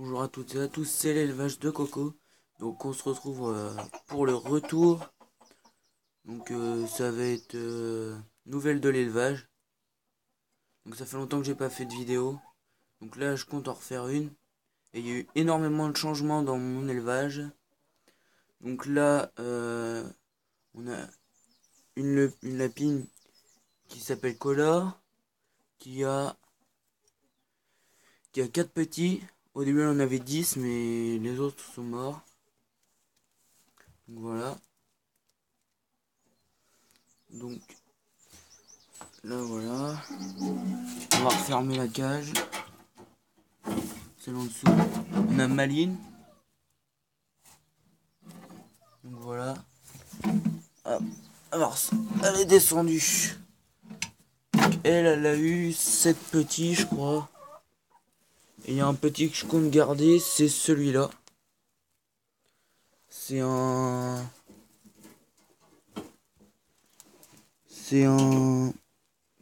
Bonjour à toutes et à tous, c'est l'élevage de Coco. Donc on se retrouve pour le retour. Donc ça va être nouvelle de l'élevage. Donc ça fait longtemps que j'ai pas fait de vidéo. Donc là je compte en refaire une. Et il y a eu énormément de changements dans mon élevage. Donc là on a une lapine qui s'appelle Color. Qui a 4 petits. Au début on en avait 10 mais les autres sont morts. Donc voilà. Donc là voilà. On va refermer la cage. Celle en dessous. On a Maline. Donc voilà. Hop. Alors, elle est descendue. Donc elle a eu 7 petits, je crois. Et il y a un petit que je compte garder, c'est celui-là. C'est un...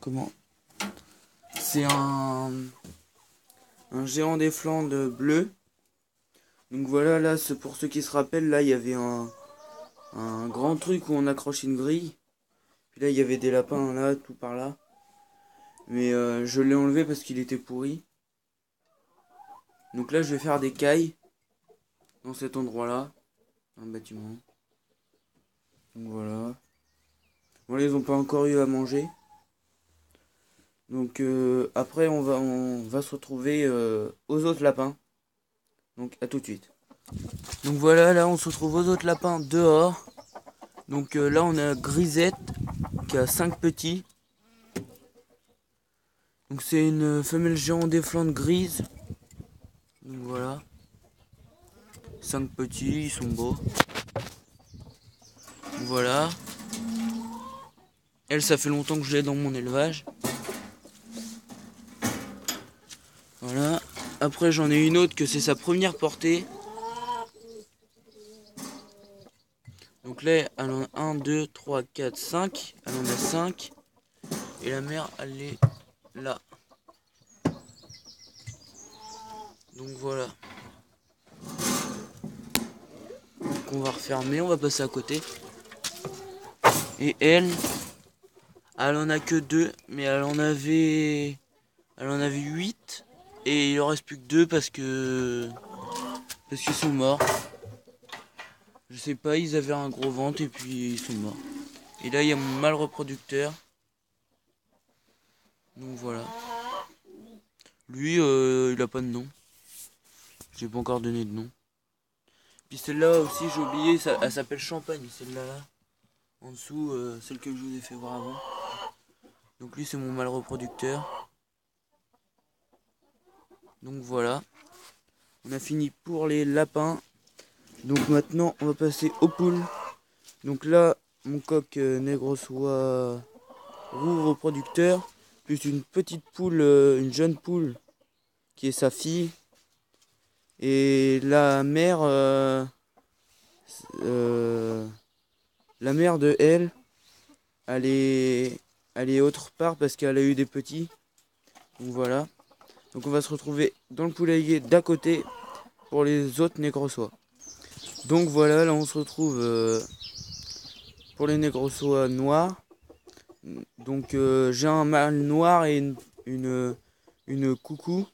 Comment? C'est un géant des Flandres bleu. Donc voilà, là, pour ceux qui se rappellent, là, il y avait un grand truc où on accroche une grille. Puis là, il y avait des lapins, là, tout par là. Mais je l'ai enlevé parce qu'il était pourri. Donc là, je vais faire des cailles dans cet endroit-là, un bâtiment. Donc voilà. Bon, là, ils n'ont pas encore eu à manger. Donc après, on va se retrouver aux autres lapins. Donc à tout de suite. Donc voilà, là, on se retrouve aux autres lapins dehors. Donc là, on a Grisette qui a 5 petits. Donc c'est une femelle géant des Flandres grise. Donc voilà. 5 petits, ils sont beaux. Voilà. Elle, ça fait longtemps que je l'ai dans mon élevage. Voilà. Après, j'en ai une autre que c'est sa première portée. Donc là, elle en a 1, 2, 3, 4, 5. Elle en a 5. Et la mère, elle est là. Donc voilà. Donc on va refermer, on va passer à côté. Et elle en a que 2. Mais elle en avait 8. Et il en reste plus que 2 parce qu'ils sont morts. Je sais pas, ils avaient un gros ventre et puis ils sont morts. Et là, il y a mon mâle reproducteur. Donc voilà. Lui, il a pas de nom. J'ai pas encore donné de nom. Puis celle-là aussi, j'ai oublié, elle s'appelle Champagne, celle-là. Là. En dessous, celle que je vous ai fait voir avant. Donc lui, c'est mon mâle reproducteur. Donc voilà. On a fini pour les lapins. Donc maintenant, on va passer aux poules. Donc là, mon coq nègre-soie roux reproducteur. Plus une petite poule, une jeune poule, qui est sa fille. Et la mère de elle est autre part parce qu'elle a eu des petits. Donc voilà. Donc on va se retrouver dans le poulailler d'à côté pour les autres nègres-soies. Donc voilà, là on se retrouve pour les nègres-soies noirs. Donc j'ai un mâle noir et une coucou,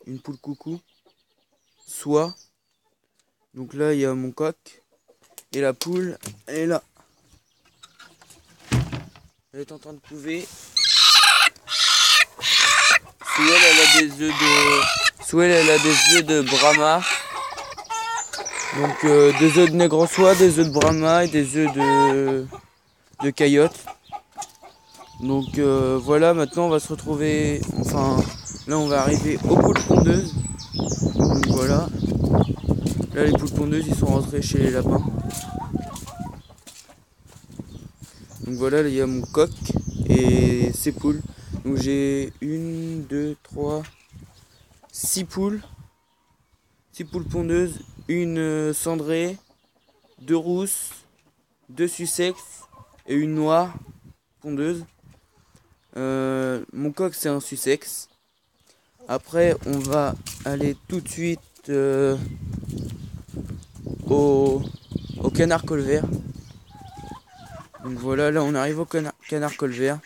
une poule coucou, soie. Donc là il y a mon coq et la poule, elle est là. Elle est en train de couver. Sous elle, elle a des œufs de Brahma. Donc des œufs de nègre-soie, des œufs de Brahma et des œufs de Caillotte. Donc voilà, maintenant on va se retrouver, enfin là on va arriver aux poules pondeuses. Donc voilà, là les poules pondeuses ils sont rentrés chez les lapins. Donc voilà, là il y a mon coq et ses poules. Donc j'ai 1, 2, 3, 6 poules. 6 poules pondeuses, une cendrée, 2 rousses, 2 Sussex et une noire pondeuse. Mon coq c'est un Sussex. Après on va aller tout de suite juste au canard colvert. Donc voilà, là on arrive au canard colvert.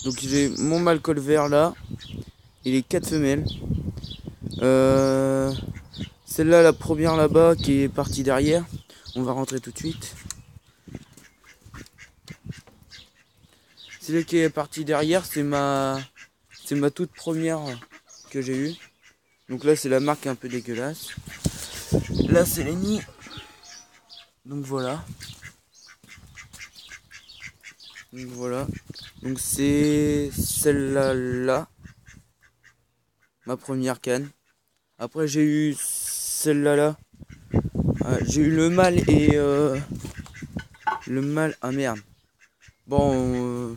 Donc j'ai mon mâle colvert là, il est 4 femelles. Celle-là, la première là-bas qui est partie derrière, on va rentrer tout de suite. Celle qui est partie derrière, c'est ma toute première que j'ai eue. Donc là c'est la marque un peu dégueulasse. Là c'est les nids. Donc voilà. Donc c'est celle-là, ma première canne. Après j'ai eu celle-là. J'ai eu le mâle et le mâle. Ah merde. Bon,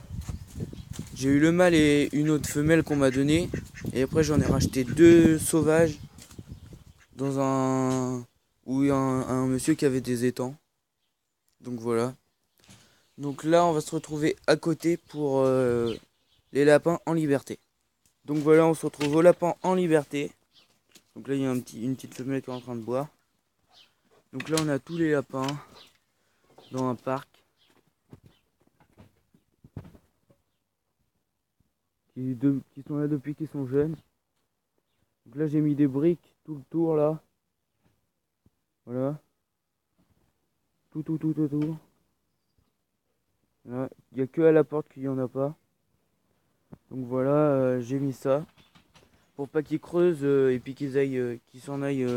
j'ai eu le mâle et une autre femelle qu'on m'a donné. Et après j'en ai racheté 2 sauvages dans un monsieur qui avait des étangs. Donc voilà. Donc là on va se retrouver à côté pour les lapins en liberté. Donc voilà, on se retrouve aux lapins en liberté. Donc là il y a une petite femelle qui est en train de boire. Donc là on a tous les lapins dans un parc qui sont là depuis qu'ils sont jeunes. Donc là j'ai mis des briques tout le tour là. Voilà. Tout. Voilà. Il n'y a que à la porte qu'il n'y en a pas. Donc voilà, j'ai mis ça. Pour pas qu'ils creusent et puis qu'ils s'en aillent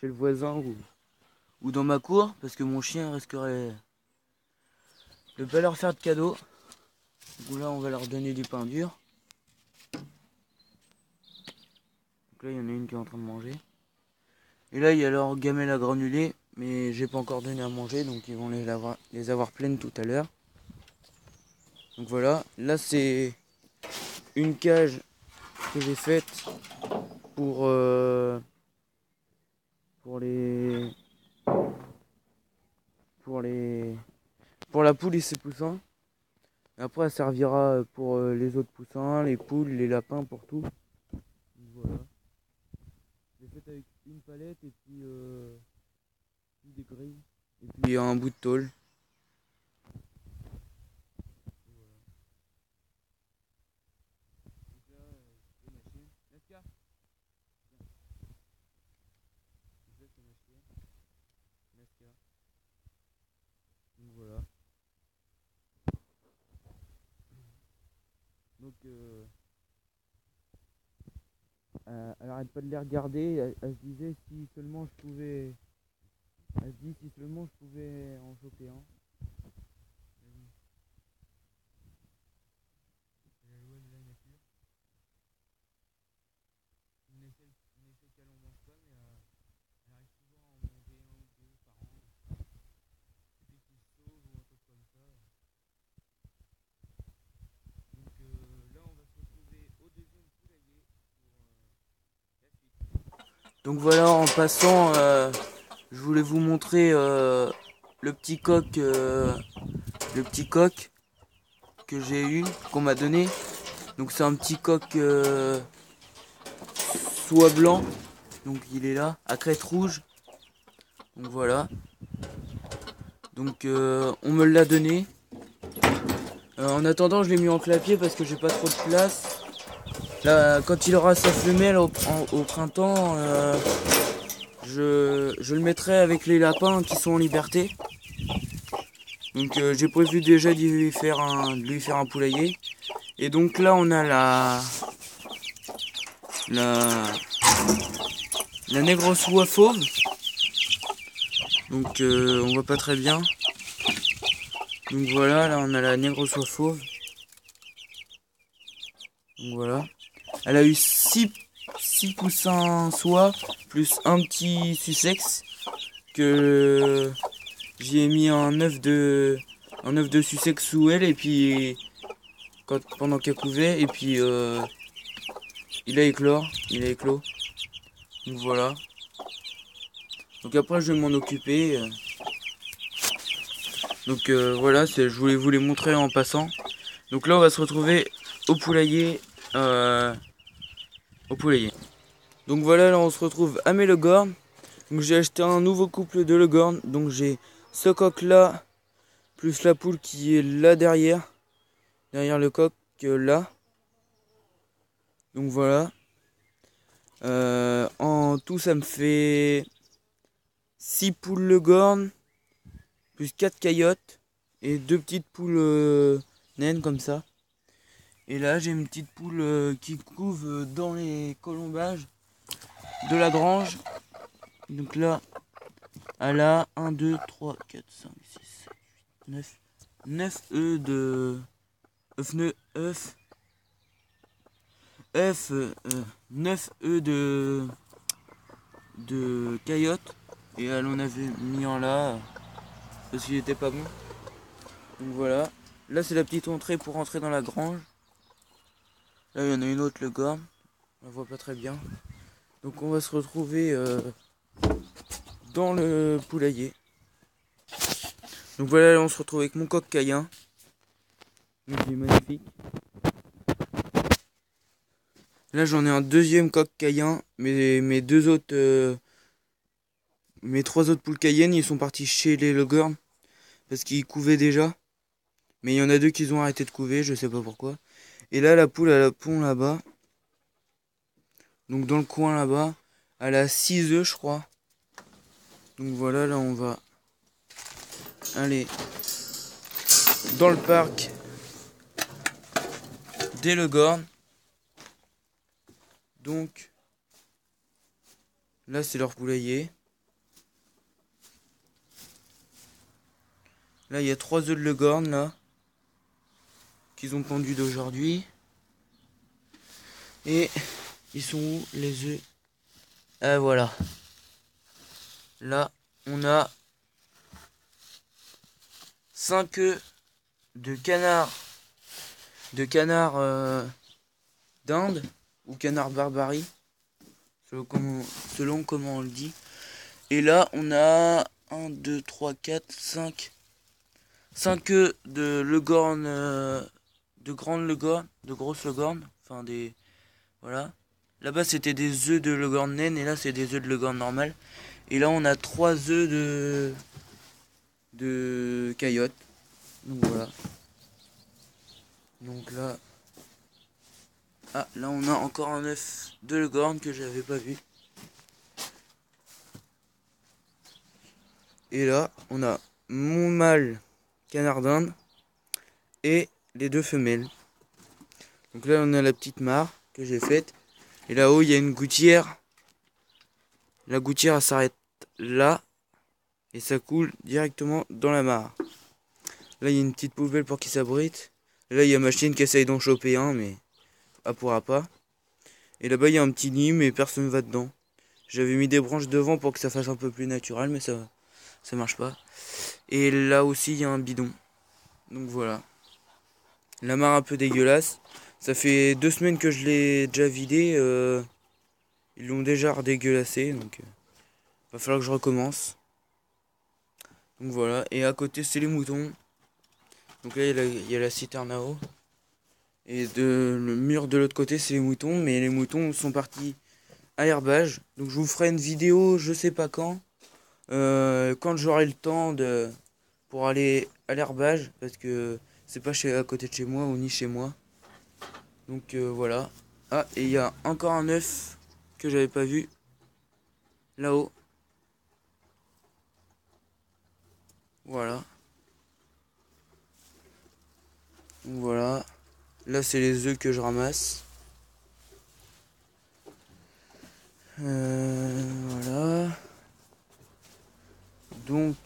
chez le voisin ou dans ma cour. Parce que mon chien risquerait de pas leur faire de cadeau. Donc là on va leur donner du pain dur. Donc là il y en a une qui est en train de manger. Et là il y a leur gamelle à granulés. Mais j'ai pas encore donné à manger. Donc ils vont les avoir pleines tout à l'heure. Donc voilà. Là c'est une cage que j'ai faite pour la poule et ses poussins. Après elle servira pour les autres poussins, les poules, les lapins, pour tout. Donc, voilà. J'ai fait avec une palette et puis des grilles et puis un bout de tôle. Donc voilà. Donc elle arrête pas de les regarder. Elle se disait si seulement je pouvais. Elle se dit si seulement je pouvais en choper un. C'est la loi de la nature. On essaie qu'elle en mange pas, mais elle arrive souvent à en manger un ou deux par an. Et puis qu'ils se sauvent ou un truc comme ça. Donc là on va se retrouver au deuxième poulailler pour la suite. Donc voilà, en passant, je voulais vous montrer le petit coq que j'ai eu, qu'on m'a donné. Donc c'est un petit coq soie blanc. Donc il est là, à crête rouge. Donc voilà. Donc on me l'a donné. En attendant, je l'ai mis en clapier parce que j'ai pas trop de place. Là, quand il aura sa femelle au printemps, je le mettrai avec les lapins qui sont en liberté. Donc j'ai prévu déjà de lui faire un poulailler. Et donc là on a la nègre soie fauve. Donc on voit pas très bien. Donc voilà, là on a la nègre soie fauve. Donc voilà. Elle a eu 6 poussins soie plus un petit sussex que j'y ai mis un œuf de sussex sous elle et puis pendant qu'elle couvait et puis il a éclos. Donc voilà. Donc après je vais m'en occuper. Donc voilà, je voulais vous les montrer en passant. Donc là on va se retrouver au poulailler au poulailler. Donc voilà, là on se retrouve à Mélogorn. Donc j'ai acheté un nouveau couple de Legorn. Donc j'ai ce coq là, plus la poule qui est là derrière. Derrière le coq là. Donc voilà. En tout ça me fait 6 poules Legorn, plus 4 caillottes et 2 petites poules naines comme ça. Et là j'ai une petite poule qui couve dans les colombages de la grange. Donc là, elle a 1, 2, 3, 4, 5, 6, 7, 8, 9. 9 œufs de... œufs, 9 œufs de caillotte. Et elle en avait mis un là, parce qu'il était pas bon. Donc voilà. Là c'est la petite entrée pour rentrer dans la grange. Là il y en a une autre, le gars. On la voit pas très bien. Donc on va se retrouver dans le poulailler. Donc voilà, là on se retrouve avec mon coq caïen. Donc il est magnifique. Là j'en ai un deuxième coq caïen. Mes deux autres... mes 3 autres poules cayennes, ils sont partis chez les Legorn. Parce qu'ils couvaient déjà. Mais il y en a 2 qui ont arrêté de couver, je sais pas pourquoi. Et là la poule elle a pond là-bas. Donc dans le coin là-bas. Elle a 6 œufs je crois. Donc voilà, là on va aller dans le parc des Legorn. Donc là c'est leur poulailler. Là il y a 3 œufs de Legorn là qu'ils ont pondus d'aujourd'hui. Et ils sont où les œufs? Ah voilà. Là on a 5 œufs de canard d'Inde ou canard barbarie selon comment on le dit. Et là on a 1, 2, 3, 4, 5 œufs de Legorn, de grande Legorn, de grosse Legorn, enfin des... Voilà. Là-bas c'était des œufs de Legorn naine et là c'est des œufs de Legorn normal. Et là on a 3 œufs de caillotte. Donc voilà. Donc là... Ah, là on a encore un œuf de Legorn que j'avais pas vu. Et là on a mon mâle canard d'Inde et les 2 femelles. Donc là on a la petite mare que j'ai faite. Et là-haut il y a une gouttière. La gouttière elle s'arrête là. Et ça coule directement dans la mare. Là il y a une petite poubelle pour qu'il s'abrite. Là il y a ma chienne qui essaye d'en choper un mais elle pourra pas. Et là-bas il y a un petit nid mais personne ne va dedans. J'avais mis des branches devant pour que ça fasse un peu plus naturel mais ça marche pas. Et là aussi il y a un bidon. Donc voilà. La mare un peu dégueulasse. Ça fait 2 semaines que je l'ai déjà vidé. Ils l'ont déjà redégueulassé. Donc va falloir que je recommence. Donc voilà. Et à côté c'est les moutons. Donc là il y a la citerne à eau. Et le mur de l'autre côté c'est les moutons. Mais les moutons sont partis à l'herbage. Donc je vous ferai une vidéo je sais pas quand j'aurai le temps pour aller à l'herbage. Parce que c'est pas à côté de chez moi ou ni chez moi. Donc voilà. Ah, et il y a encore un œuf que j'avais pas vu. Là-haut. Voilà. Donc voilà. Là, c'est les œufs que je ramasse. Voilà. Donc,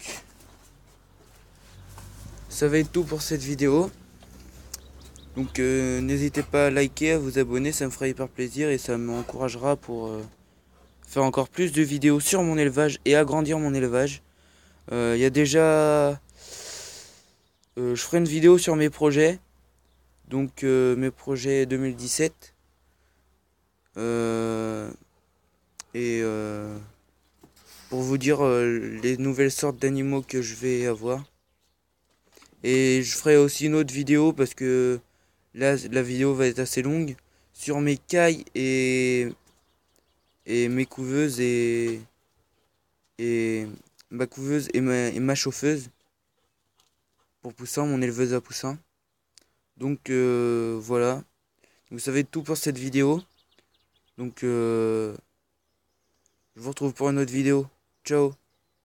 ça va être tout pour cette vidéo. Donc, n'hésitez pas à liker, à vous abonner, ça me fera hyper plaisir et ça m'encouragera pour faire encore plus de vidéos sur mon élevage et agrandir mon élevage. Il y a déjà... je ferai une vidéo sur mes projets. Donc, mes projets 2017. Et pour vous dire les nouvelles sortes d'animaux que je vais avoir. Et je ferai aussi une autre vidéo parce que là la vidéo va être assez longue sur mes cailles et mes couveuses et ma couveuse et ma chauffeuse pour poussins, mon éleveuse à poussins. Donc voilà, vous savez tout pour cette vidéo. Donc je vous retrouve pour une autre vidéo. Ciao.